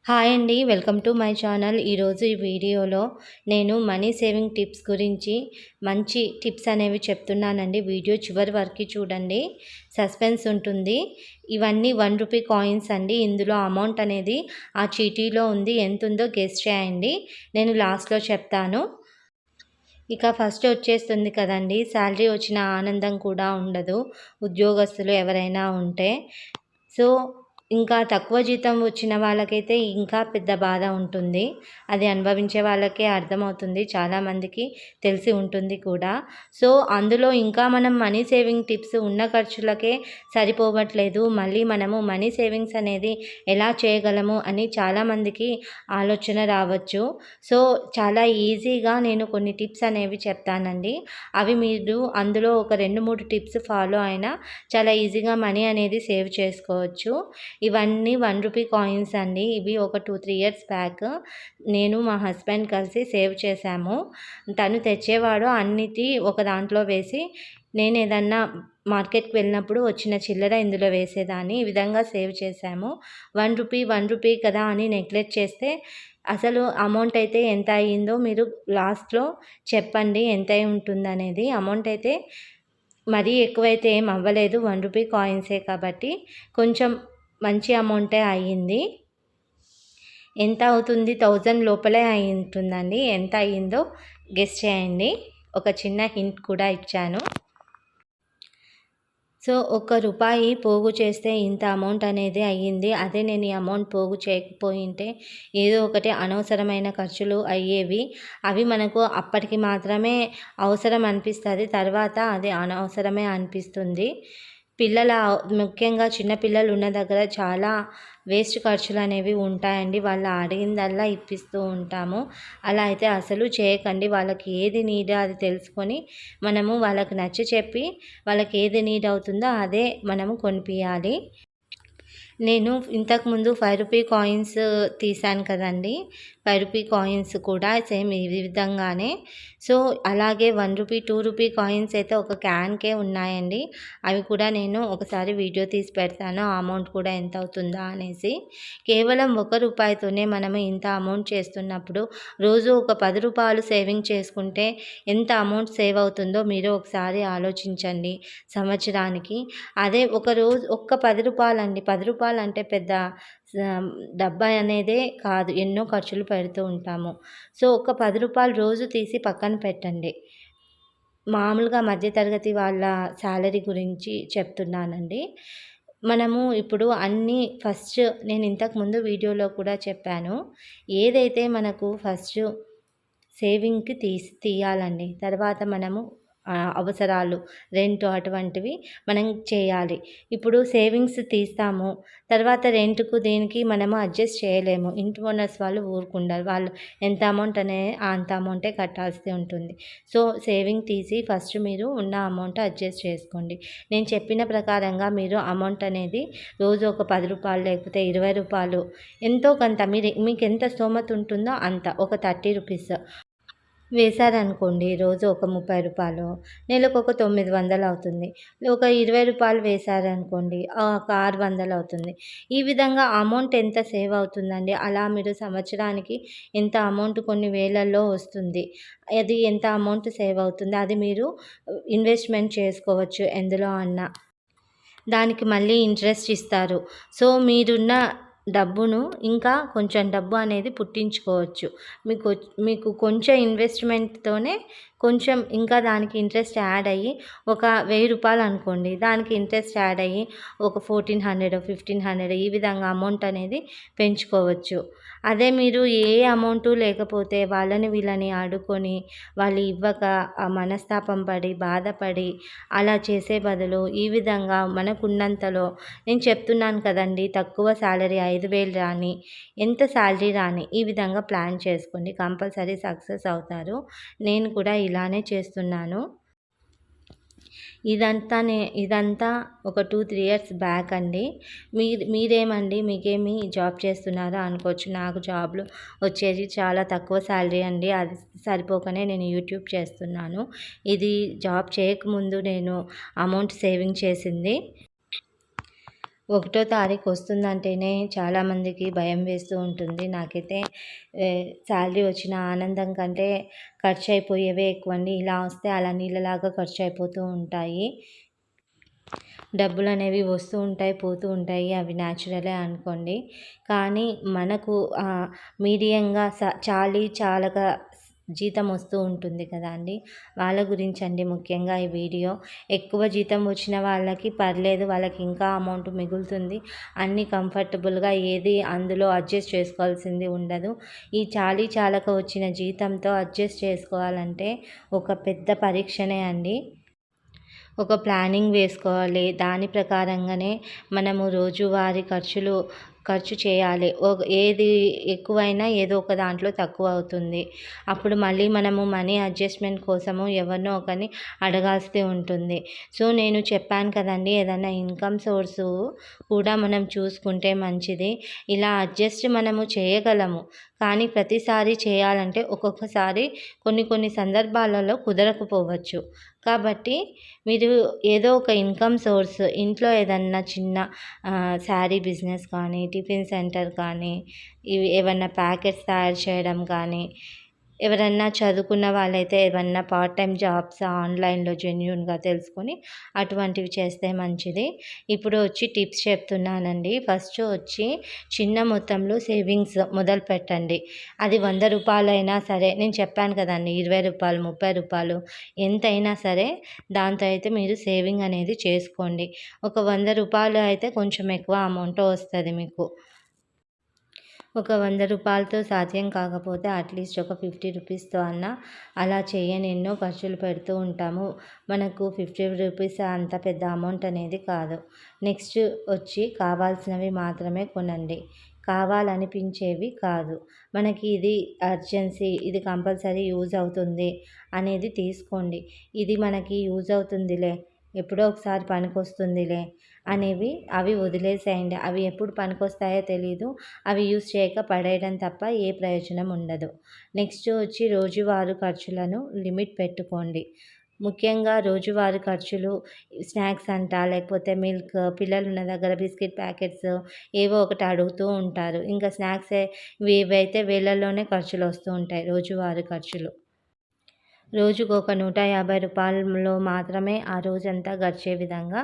Hi అండి. Welcome to my channel. ఈరోజు ఈ వీడియోలో నేను మనీ సేవింగ్ టిప్స్ గురించి మంచి టిప్స్ అనేవి చెప్తున్నానండి. వీడియో చివరి వరకు చూడండి, సస్పెన్స్ ఉంటుంది. ఇవన్నీ ₹1 కాయిన్స్ అండి. ఇందులో అమౌంట్ అనేది ఆ చీటీలో ఉంది. ఎంత ఉందో గెస్ చేయండి, నేను లాస్ట్లో చెప్తాను. ఇక ఫస్ట్ వచ్చేస్తుంది కదండి, శాలరీ వచ్చిన ఆనందం కూడా ఉండదు ఉద్యోగస్తులు ఎవరైనా ఉంటే. సో ఇంకా తక్కువ జీతం వచ్చిన వాళ్ళకైతే ఇంకా పెద్ద బాధ ఉంటుంది. అది అనుభవించే వాళ్ళకే అర్థమవుతుంది, చాలామందికి తెలిసి ఉంటుంది కూడా. సో అందులో ఇంకా మనం మనీ సేవింగ్ టిప్స్ ఉన్న ఖర్చులకే సరిపోవట్లేదు, మళ్ళీ మనము మనీ సేవింగ్స్ అనేది ఎలా చేయగలము అని చాలామందికి ఆలోచన రావచ్చు. సో చాలా ఈజీగా నేను కొన్ని టిప్స్ అనేవి చెప్తానండి. అవి మీరు అందులో ఒక 2-3 టిప్స్ ఫాలో అయినా చాలా ఈజీగా మనీ అనేది సేవ్ చేసుకోవచ్చు. ఇవన్నీ ₹1 కాయిన్స్ అండి. ఇవి ఒక 2-3 ఇయర్స్ బ్యాక్ నేను మా హస్బెండ్ కలిసి సేవ్ చేశాము. తను తెచ్చేవాడు, అన్నిటి ఒక దాంట్లో వేసి నేను ఏదన్నా మార్కెట్కి వెళ్ళినప్పుడు వచ్చిన చిల్లర ఇందులో వేసేదాన్ని. ఈ విధంగా సేవ్ చేశాము. ₹1 కదా అని నెగ్లెక్ట్ చేస్తే అసలు అమౌంట్ అయితే ఎంత అయ్యిందో మీరు లాస్ట్లో చెప్పండి, ఎంత అయి ఉంటుందనేది. అమౌంట్ అయితే మరీ ఎక్కువైతే ఏం అవ్వలేదు, ₹1 కాయిన్సే కాబట్టి కొంచెం మంచి అమౌంటే అయ్యింది. ఎంత అవుతుంది? 1000 లోపలే అయి ఉంటుందండి. ఎంత అయ్యిందో గెస్ చేయండి. ఒక చిన్న హింట్ కూడా ఇచ్చాను. సో ₹1 పోగు చేస్తే ఇంత అమౌంట్ అనేది అయ్యింది. అదే నేను ఈ అమౌంట్ పోగు చేయకపోయింటే ఏదో ఒకటి అనవసరమైన ఖర్చులు అయ్యేవి. అవి మనకు అప్పటికి మాత్రమే అవసరం అనిపిస్తుంది, తర్వాత అది అనవసరమే అనిపిస్తుంది. ముఖ్యంగా చిన్న పిల్లలు ఉన్న దగ్గర చాలా వేస్ట్ ఖర్చులు అనేవి ఉంటాయండి. వాళ్ళు అడిగిందల్లా ఇప్పిస్తూ ఉంటాము. అలా అయితే అసలు చేయకండి. వాళ్ళకి ఏది నీడో అది తెలుసుకొని మనము వాళ్ళకి నచ్చ చెప్పి వాళ్ళకి ఏది నీడ్ అవుతుందో అదే మనము కొనిపియాలి. నేను ఇంతకుముందు ₹5 కాయిన్స్ తీశాను కదండి, ₹5 కాయిన్స్ కూడా సేమ్ ఈ విధంగానే. సో అలాగే ₹1, ₹2 కాయిన్స్ అయితే ఒక క్యాన్కే ఉన్నాయండి. అవి కూడా నేను ఒకసారి వీడియో తీసి పెడతాను, ఆ అమౌంట్ కూడా ఎంత అవుతుందా అనేసి. కేవలం ₹1తోనే మనము ఇంత అమౌంట్ చేస్తున్నప్పుడు రోజు ఒక ₹10 సేవింగ్ చేసుకుంటే ఎంత అమౌంట్ సేవ్ అవుతుందో మీరు ఒకసారి ఆలోచించండి సంవత్సరానికి. అదే ఒక్క ₹10 అండి. ₹10 అంటే పెద్ద డబ్బా అనేదే కాదు, ఎన్నో ఖర్చులు పెడుతూ ఉంటాము. సో ఒక ₹10 రోజు తీసి పక్కన పెట్టండి. మామూలుగా మధ్యతరగతి వాళ్ళ శాలరీ గురించి చెప్తున్నానండి. మనము ఇప్పుడు అన్నీ ఫస్ట్ నేను ఇంతకుముందు వీడియోలో కూడా చెప్పాను, ఏదైతే మనకు ఫస్ట్ సేవింగ్కి తీయాలండి. తర్వాత మనము అవసరాలు, రెంట్ అటువంటివి మనం చేయాలి. ఇప్పుడు సేవింగ్స్ తీస్తాము, తర్వాత రెంట్‌కు దీనికి మనము అడ్జస్ట్ చేయలేము. ఇంటి ఓనర్స్ వాళ్ళు ఊరుకుండరు. వాళ్ళు ఎంత అమౌంట్ అంత అమౌంటే కట్టాల్సి ఉంటుంది. సో సేవింగ్ తీసి ఫస్ట్ మీరు ఉన్న అమౌంట్ అడ్జస్ట్ చేసుకోండి. నేను చెప్పిన ప్రకారంగా మీరు అమౌంట్ అనేది రోజు ఒక ₹10 లేకపోతే ₹20 ఎంతో కొంత మీకు ఎంత స్తోమత ఉంటుందో అంత, ఒక ₹30 వేశారనుకోండి. రోజు ఒక ₹30, నెలకు ఒక 900 అవుతుంది. ఒక ₹20 వేశారనుకోండి, ఒక 600 అవుతుంది. ఈ విధంగా అమౌంట్ ఎంత సేవ్ అవుతుందండి. అలా మీరు సంవత్సరానికి ఎంత అమౌంట్ కొన్ని వేలల్లో వస్తుంది. అది ఎంత అమౌంట్ సేవ్ అవుతుంది, అది మీరు ఇన్వెస్ట్మెంట్ చేసుకోవచ్చు ఎందులో అన్నా. దానికి మళ్ళీ ఇంట్రెస్ట్ ఇస్తారు. సో మీరున్న డబ్బును ఇంకా కొంచెం డబ్బు అనేది పుట్టించుకోవచ్చు. మీకు కొంచెం ఇన్వెస్ట్మెంట్‌తోనే కొంచెం ఇంకా దానికి ఇంట్రెస్ట్ యాడ్ అయ్యి ఒక ₹1000 అనుకోండి, దానికి ఇంట్రెస్ట్ యాడ్ అయ్యి ఒక 1400, 1500 ఈ విధంగా అమౌంట్ అనేది పెంచుకోవచ్చు. అదే మీరు ఏ అమౌంటు లేకపోతే వాళ్ళని వీళ్ళని అడుక్కొని వాళ్ళు ఇవ్వక మనస్తాపం పడి బాధపడి అలా చేసే బదులు ఈ విధంగా మనకున్నంతలో, నేను చెప్తున్నాను కదండి, తక్కువ శాలరీ 5000 రాని, ఎంత శాలరీ రాని, ఈ విధంగా ప్లాన్ చేసుకోండి, కంపల్సరీ సక్సెస్ అవుతారు. నేను కూడా ఇలానే చేస్తున్నాను. ఇదంతా ఒక 2-3 ఇయర్స్ బ్యాక్ అండి. మీరేమండి, మీకేమి జాబ్ చేస్తున్నారా అనుకోవచ్చు. నాకు జాబ్‌లు వచ్చేది చాలా తక్కువ శాలరీ అండి. అది సరిపోకనే నేను యూట్యూబ్ చేస్తున్నాను. ఇది జాబ్ చేయకముందు నేను అమౌంట్ సేవింగ్ చేసింది. ఒకటో తారీఖు వస్తుందంటేనే చాలామందికి భయం వేస్తూ ఉంటుంది. నాకైతే శాలరీ వచ్చిన ఆనందం కంటే ఖర్చయిపోయేవే ఎక్కువండి. ఇలా వస్తే అలా నీళ్ళలాగా ఖర్చయిపోతూ ఉంటాయి. డబ్బులనేవి వస్తూ ఉంటాయి, పోతూ ఉంటాయి. అవి న్యాచురలే అనుకోండి. కానీ మనకు మీడియంగా చాలీ చాలక జీతం వస్తూ ఉంటుంది కదండీ! వాళ్ళ గురించండి ముఖ్యంగా ఈ వీడియో. ఎక్కువ జీతం వచ్చిన వాళ్ళకి పర్లేదు. వాళ్ళకి ఇంకా అమౌంట్ మిగులుతుంది. అన్నీ కంఫర్టబుల్‌గా ఏది అందులో అడ్జస్ట్ చేసుకోవాల్సింది ఉండదు. ఈ చాలీ చాలక వచ్చిన జీతంతో అడ్జస్ట్ చేసుకోవాలంటే ఒక పెద్ద పరీక్షనే అండి. ఒక ప్లానింగ్ వేసుకోవాలి. దాని ప్రకారంగానే మనము రోజువారీ ఖర్చు చేయాలి. ఏది ఎక్కువైనా ఏదో ఒక దాంట్లో తక్కువ అవుతుంది. అప్పుడు మళ్ళీ మనము మనీ అడ్జస్ట్‌మెంట్ కోసము ఎవరినో ఒకరిని అడగాల్సి ఉంటుంది. సో, నేను చెప్పాను కదండీ! ఏదన్నా ఇన్‌కమ్ సోర్సు కూడా మనం చూసుకుంటే మంచిది. ఇలా అడ్జస్ట్ మనము చేయగలము. కానీ ప్రతిసారి చేయాలంటే ఒక్కొక్కసారి కొన్ని సందర్భాలలో కుదరకపోవచ్చు. కాబట్టి మీరు ఏదో ఒక ఇన్‌కమ్ సోర్స్ ఇంట్లో ఏదన్నా చిన్న శారీ బిజినెస్ కానీ, టిఫిన్ సెంటర్ కానీ, ఇవి ఏవన్నా ప్యాకెట్స్ తయారు చేయడం కానీ, ఎవరన్నా చదువుకున్న వాళ్ళైతే ఏవన్నా పార్ట్ టైమ్ జాబ్స్ ఆన్‌లైన్‌లో జెన్యూన్‌గా తెలుసుకొని అటువంటివి చేస్తే మంచిది. ఇప్పుడు వచ్చి టిప్స్ చెప్తున్నానండి. ఫస్ట్ వచ్చి చిన్న మొత్తంలో సేవింగ్స్ మొదలుపెట్టండి. అది రూ. 100 సరే, నేను చెప్పాను కదండీ! రూ. 20, రూ. 30 ఎంతైనా సరే దాంతో అయితే మీరు సేవింగ్ అనేది చేసుకోండి. ఒక రూ. 100 అయితే కొంచెం ఎక్కువ అమౌంటే వస్తది మీకు. ఒక రూ. 100తో సాధ్యం కాకపోతే అట్‌లీస్ట్ ఒక రూ. 50తో అన్నా అలా చేయని ఎన్నో ఖర్చులు పెడుతూ ఉంటాము. మనకు రూ. 50 అంత పెద్ద అమౌంట్ అనేది కాదు. నెక్స్ట్ వచ్చి కావాల్సినవి మాత్రమే కొనండి. కావాలనిపించేవి కాదు. మనకి ఇది అర్జెన్సీ, ఇది కంపల్సరీ యూజ్ అవుతుంది అనేది తీసుకోండి. ఇది మనకి యూజ్ అవుతుందిలే, ఎప్పుడో ఒకసారి పనికొస్తుందిలే అవి వదిలేసేయండి. అవి ఎప్పుడు పనికొస్తాయో తెలీదు. అవి యూజ్ చేయక పడేయడం తప్ప ఏ ప్రయోజనం ఉండదు. నెక్స్ట్ వచ్చి రోజువారీ ఖర్చులను లిమిట్ పెట్టుకోండి. ముఖ్యంగా రోజువారీ ఖర్చులు స్నాక్స్ అంట, లేకపోతే మిల్క్, పిల్లలున్న దగ్గర బిస్కిట్ ప్యాకెట్స్ ఏవో ఒకటి అడుగుతూ ఉంటారు. ఇంకా స్నాక్సే ఇవైతే వేలల్లోనే ఖర్చులొస్తూ ఉంటాయి రోజువారీ ఖర్చులు. రోజుకొక రూ. 150లో మాత్రమే ఆ రోజంతా గడిచే విధంగా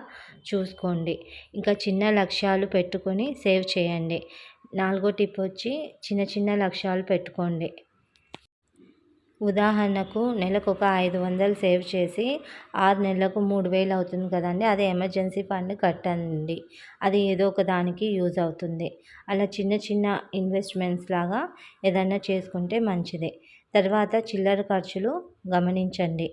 చూసుకోండి. ఇంకా చిన్న లక్ష్యాలు పెట్టుకొని సేవ్ చేయండి. నాలుగో టిప్ వచ్చి చిన్న చిన్న లక్ష్యాలు పెట్టుకోండి. ఉదాహరణకు నెలకొక 500 సేవ్ చేసి 6 నెలలకు 3000 అవుతుంది కదండీ! అది ఎమర్జెన్సీ ఫండ్ కట్టండి. అది ఏదో ఒక దానికి యూజ్ అవుతుంది. అలా చిన్న చిన్న ఇన్వెస్ట్‌మెంట్స్ లాగా ఏదన్నా చేసుకుంటే మంచిదే. తర్వాత చిల్లర ఖర్చులు గమనించండి.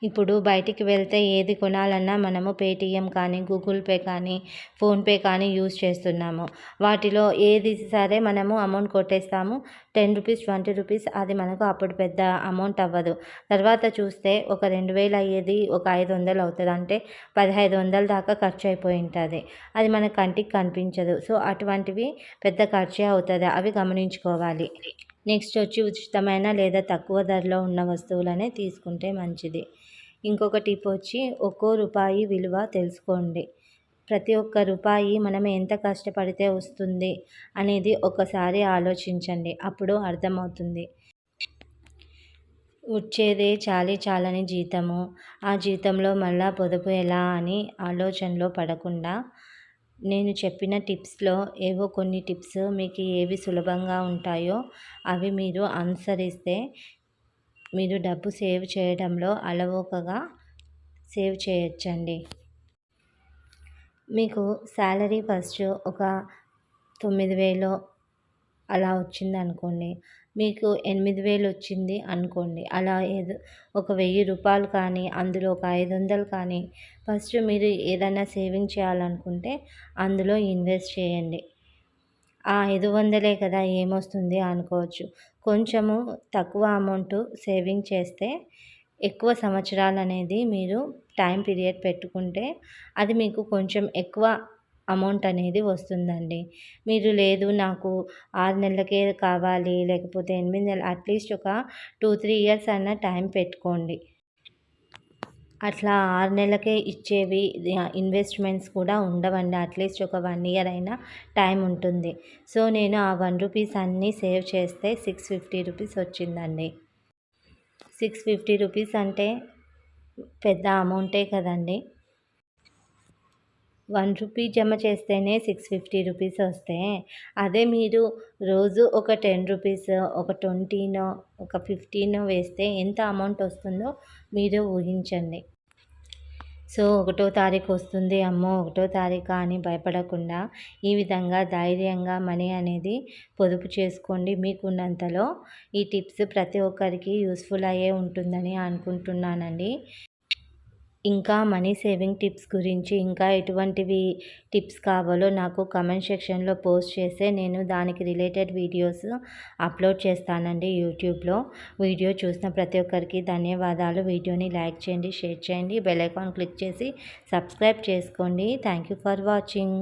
ఇప్పుడు బయటికి వెళ్తే ఏది కొనాలన్నా మనము పేటీఎం కానీ, గూగుల్ పే కానీ, ఫోన్‌పే కానీ యూజ్ చేస్తున్నాము. వాటిలో ఏది సరే మనము అమౌంట్ కొట్టేస్తాము. రూ. 10, రూ. 20 అది మనకు అప్పుడు పెద్ద అమౌంట్ అవ్వదు. తర్వాత చూస్తే ఒక 2000 అయ్యేది ఒక 500 అవుతది. అంటే 1500 దాకా ఖర్చు అయిపోయి ఉంటది. అది మన కంటికి కనిపించదు. సో, అటువంటివి పెద్ద ఖర్చే అవుతది. అవి గమనించుకోవాలి. నెక్స్ట్ వచ్చి ఉచితమైన లేదా తక్కువ ధరలో ఉన్న వస్తువులనే తీసుకుంటే మంచిది. ఇంకొక టిప్ వచ్చి ఒక్కో రూపాయి విలువ తెలుసుకోండి. ప్రతి ఒక్క రూపాయి మనం ఎంత కష్టపడితే వస్తుంది అనేది ఒకసారి ఆలోచించండి. అప్పుడు అర్థమవుతుంది. వచ్చేదే చాలని జీతము. ఆ జీతంలో మళ్ళా పొదుపు ఎలా అని ఆలోచనలో పడకుండా నేను చెప్పిన టిప్స్‌లో ఏవో కొన్ని టిప్స్ మీకు ఏవి సులభంగా ఉంటాయో అవి మీరు అనుసరిస్తే మీరు డబ్బు సేవ్ చేయడంలో అలవోకగా సేవ్ చేయొచ్చండి. మీకు శాలరీ ఫస్ట్ ఒక 9000 అలా వచ్చిందనుకోండి. మీకు 8000 వచ్చింది అనుకోండి. అలా ఒక రూ. 1000 కానీ, అందులో ఒక 500 కానీ ఫస్ట్ మీరు ఏదైనా సేవింగ్ చేయాలనుకుంటే అందులో ఇన్వెస్ట్ చేయండి. ఆ 500 కదా ఏమొస్తుంది అనుకోవచ్చు. కొంచెము తక్కువ అమౌంట్ సేవింగ్ చేస్తే ఎక్కువ సంవత్సరాలనేది మీరు టైం పీరియడ్ పెట్టుకుంటే అది మీకు కొంచెం ఎక్కువ అమౌంట్ అనేది వస్తుందండి. మీరు లేదు నాకు 6 నెలలకే కావాలి, లేకపోతే 8 నెలలు, అట్‌లీస్ట్ ఒక 2, 3 ఇయర్స్ అన్నా టైం పెట్టుకోండి. అట్లా 6 నెలలకే ఇచ్చేవి ఇన్వెస్ట్‌మెంట్స్ కూడా ఉండవండి. అట్‌లీస్ట్ ఒక 1 ఇయర్ అయినా టైం ఉంటుంది. సో, నేను ఆ ₹1 అన్నీ సేవ్ చేస్తే ₹650 వచ్చిందండి. ₹650 అంటే పెద్ద అమౌంటే కదండీ! ₹1 జమ చేస్తేనే ₹650 వస్తే, అదే మీరు రోజు ఒక ₹10 ఒక 20నో, ఒక 15నో వేస్తే ఎంత అమౌంట్ వస్తుందో మీరే ఊహించండి. సో, ఒకటో తారీఖు వస్తుంది, అమ్మో! ఒకటో తారీఖా అని భయపడకుండా ఈ విధంగా ధైర్యంగా మనీ అనేది పొదుపు చేసుకోండి. మీకున్నంతలో ఈ టిప్స్ ప్రతి ఒక్కరికి యూస్‌ఫుల్ అయ్యే ఉంటుందని అనుకుంటున్నానండి. ఇంకా మనీ సేవింగ్ టిప్స్ గురించి ఇంకా ఎటువంటివి టిప్స్ కావాలో నాకు కామెంట్ సెక్షన్‌లో పోస్ట్ చేస్తే నేను దానికి రిలేటెడ్ వీడియోస్ అప్లోడ్ చేస్తానండి యూట్యూబ్‌లో. వీడియో చూసిన ప్రతి ఒక్కరికి ధన్యవాదాలు. వీడియోని లైక్ చేయండి, షేర్ చేయండి, బెల్ ఐకాన్ క్లిక్ చేసి సబ్స్క్రైబ్ చేసుకోండి. Thank you for watching.